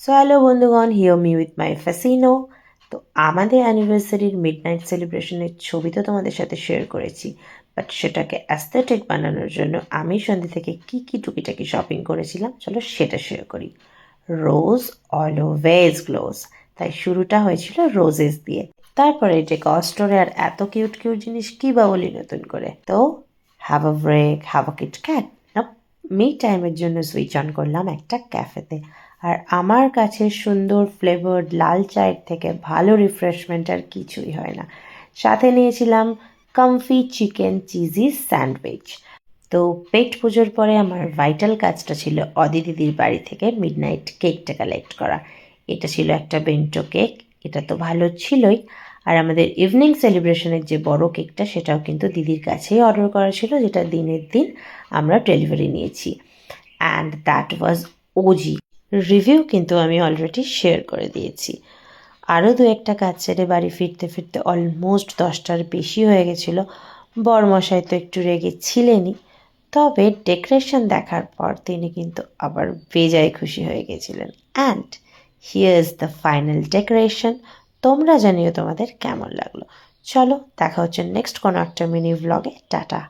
So hello বন্ধুগণ, hear me with my Fascino. তো আমাদের অ্যানিভার্সারির মিডনাইট সেলিব্রেশনের ছবি তো তোমাদের সাথে শেয়ার করেছি, বাট সেটাকে অ্যাস্থেটিক বানানোর জন্য আমি সন্ধ্যে থেকে কী কী টুকিটাকি শপিং করেছিলাম চলো সেটা শেয়ার করি। রোজ অলওয়েজ গ্লোস, তাই শুরুটা হয়েছিল রোজেস দিয়ে। তারপরে যে স্টোরে আর এত কিউট কিউট জিনিস কী বা বলি নতুন করে। তো have a break, have a KitKat. Me টাইমের জন্য সুইচ অন করলাম একটা ক্যাফেতে। আর আমার কাছে সুন্দর ফ্লেভার্ড লাল চায়ের থেকে ভালো রিফ্রেশমেন্ট আর কিছুই হয় না। সাথে নিয়েছিলাম কমফি চিকেন চিজি স্যান্ডউইচ। তো পেট পুজোর পরে আমার ভাইটাল কাজটা ছিল দিদির বাড়ি থেকে মিডনাইট কেকটা কালেক্ট করা। এটা ছিল একটা বেন্টো কেক। এটা তো ভালো ছিলই, আর আমাদের ইভিনিং সেলিব্রেশনের যে বড় কেকটা সেটাও কিন্তু দিদির কাছেই অর্ডার করা ছিল, যেটা দিনের দিন আমরা ডেলিভারি নিয়েছি। And that was OG. Review কিন্তু আমি অলরেডি শেয়ার করে দিয়েছি। আরও দু একটা কাজ ছেড়ে বাড়ি ফিরতে ফিরতে অলমোস্ট 10টার বেশি হয়ে গেছিলো। বরমশাই তো একটু রেগে ছিলেনই, তবে ডেকোরেশন দেখার পর তিনি কিন্তু আবার বেজায় খুশি হয়ে গেছিলেন। And here is the final decoration. তোমরা জানিও তোমাদের কেমন লাগলো। চলো দেখা হচ্ছে নেক্সট কোনো একটা মিনি ভ্লগে। টাটা।